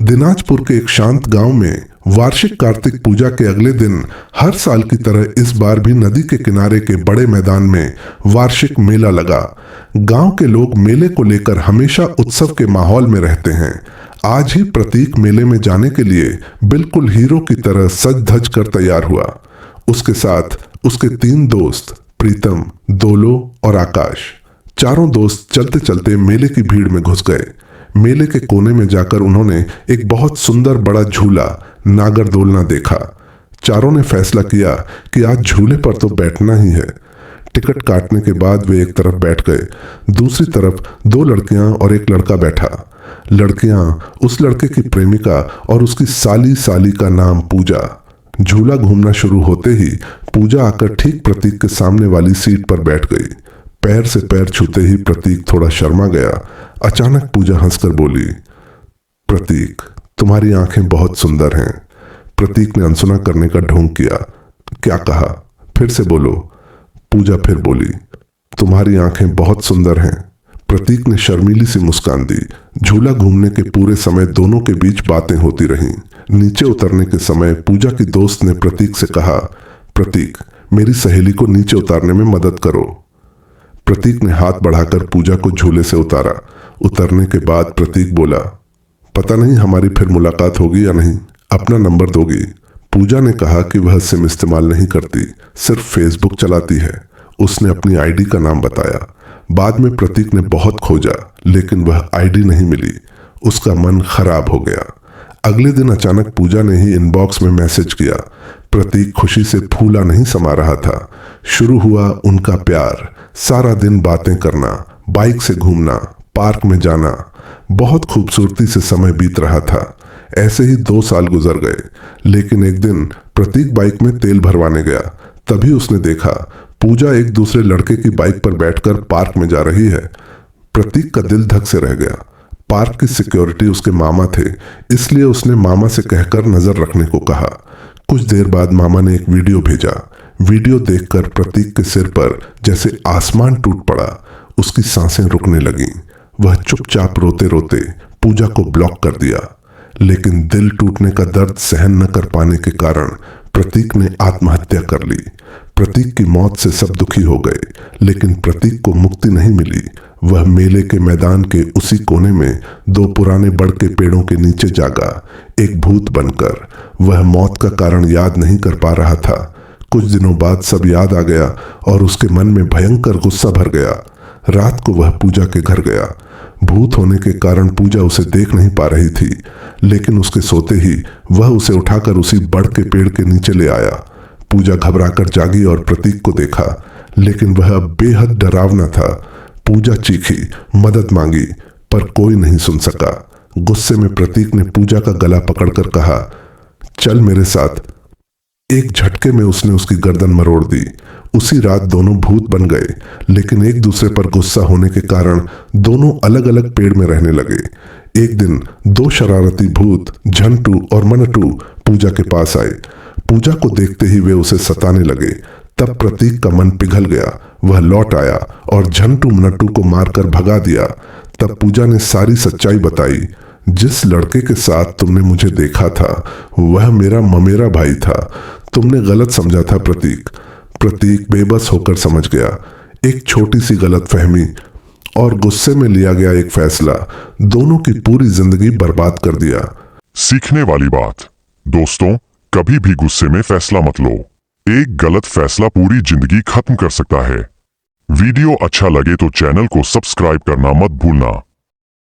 दिनाजपुर के एक शांत गांव में वार्षिक कार्तिक पूजा के अगले दिन हर साल की तरह इस बार भी नदी के किनारे के बड़े मैदान में वार्षिक मेला लगा। गांव के लोग मेले को लेकर हमेशा उत्सव के माहौल में रहते हैं। आज ही प्रतीक मेले में जाने के लिए बिल्कुल हीरो की तरह सज धज कर तैयार हुआ। उसके साथ उसके 3 दोस्त प्रीतम, दोलो और आकाश। चारों दोस्त चलते चलते मेले की भीड़ में घुस गए। मेले के कोने में जाकर उन्होंने एक बहुत सुंदर बड़ा झूला नागरदोलना देखा। चारों ने फैसला किया कि आज झूले पर तो बैठना ही है। टिकट काटने के बाद वे एक तरफ बैठ गए। दूसरी तरफ 2 लड़कियां और एक लड़का बैठा। लड़कियां उस लड़के की प्रेमिका और उसकी साली का नाम पूजा। झूला घूमना शुरू होते ही पूजा आकर ठीक प्रतीक के सामने वाली सीट पर बैठ गई। पैर से पैर छूते ही प्रतीक थोड़ा शर्मा गया। अचानक पूजा हंसकर बोली, प्रतीक, तुम्हारी आंखें बहुत सुंदर हैं। प्रतीक ने अनसुना करने का ढोंग किया। क्या कहा? फिर से बोलो। पूजा फिर बोली, तुम्हारी आंखें बहुत सुंदर हैं। प्रतीक ने शर्मीली सी मुस्कान दी। झूला घूमने के पूरे समय दोनों के बीच बातें होती रहीं। नीचे उतरने के समय पूजा की दोस्त ने प्रतीक से कहा, प्रतीक, मेरी सहेली को नीचे उतारने में मदद करो। प्रतीक ने हाथ बढ़ाकर पूजा को झूले से उतारा। उतरने के बाद प्रतीक बोला, पता नहीं हमारी फिर मुलाकात होगी या नहीं, अपना नंबर दोगी? पूजा ने कहा कि वह सिम इस्तेमाल नहीं करती, सिर्फ फेसबुक चलाती है। उसने अपनी आईडी का नाम बताया। बाद में प्रतीक ने बहुत खोजा, लेकिन वह आईडी नहीं मिली। उसका मन खराब हो गया। अगले दिन अचानक पूजा ने ही इनबॉक्स में मैसेज किया। प्रतीक खुशी से फूला नहीं समा रहा था। शुरू हुआ उनका प्यार। सारा दिन बातें करना, बाइक से घूमना, पार्क में जाना। बहुत खूबसूरती से समय बीत रहा था। ऐसे ही 2 साल गुजर गए। लेकिन एक दिन प्रतीक बाइक में तेल भरवाने गया। तभी उसने देखा पूजा एक दूसरे लड़के की बाइक पर बैठकर पार्क में जा रही है। प्रतीक का दिल धक से रह गया। पार्क की सिक्योरिटी उसके मामा थे, इसलिए उसने मामा से कहकर नजर रखने को कहा। कुछ देर बाद मामा ने एक वीडियो भेजा। वीडियो देखकर प्रतीक के सिर पर जैसे आसमान टूट पड़ा। उसकी सांसें रुकने लगीं। वह चुपचाप रोते रोते पूजा को ब्लॉक कर दिया। लेकिन दिल टूटने का दर्द सहन न कर पाने के कारण प्रतीक ने आत्महत्या कर ली। प्रतीक की मौत से सब दुखी हो गए, लेकिन प्रतीक को मुक्ति नहीं मिली। वह मेले के मैदान के उसी कोने में 2 पुराने बड़ के पेड़ों के नीचे जागा, एक भूत बनकर। वह मौत का कारण याद नहीं कर पा रहा था। कुछ दिनों बाद सब याद आ गया और उसके मन में भयंकर गुस्सा भर गया। रात को वह पूजा के घर गया। भूत होने के कारण पूजा उसे देख नहीं पा रही थी, लेकिन उसके सोते ही वह उसे उठाकर उसी बड़ के पेड़ के नीचे ले आया। पूजा घबराकर जागी और प्रतीक को देखा, लेकिन वह अब बेहद डरावना था। पूजा चीखी, मदद मांगी, पर कोई नहीं सुन सका। गुस्से में प्रतीक ने पूजा का गला पकड़कर कहा, चल मेरे साथ। एक झटके में उसने उसकी गर्दन मरोड़ दी। उसी रात दोनों भूत बन गए, लेकिन एक दूसरे पर गुस्सा होने के कारण दोनों अलग अलग पेड़ में रहने लगे। एक दिन 2 शरारती भूत झंटू और मनटू पूजा के पास आए। पूजा को देखते ही वे उसे सताने लगे। तब प्रतीक का मन पिघल गया। वह लौट आया और झंटू मनटू को मारकर भगा दिया। तब पूजा ने सारी सच्चाई बताई। जिस लड़के के साथ तुमने मुझे देखा था वह मेरा ममेरा भाई था। तुमने गलत समझा था प्रतीक। प्रतीक बेबस होकर समझ गया। एक छोटी सी गलतफहमी और गुस्से में लिया गया एक फैसला दोनों की पूरी जिंदगी बर्बाद कर दिया। सीखने वाली बात, दोस्तों, कभी भी गुस्से में फैसला मत लो। एक गलत फैसला पूरी जिंदगी खत्म कर सकता है। वीडियो अच्छा लगे तो चैनल को सब्सक्राइब करना मत भूलना।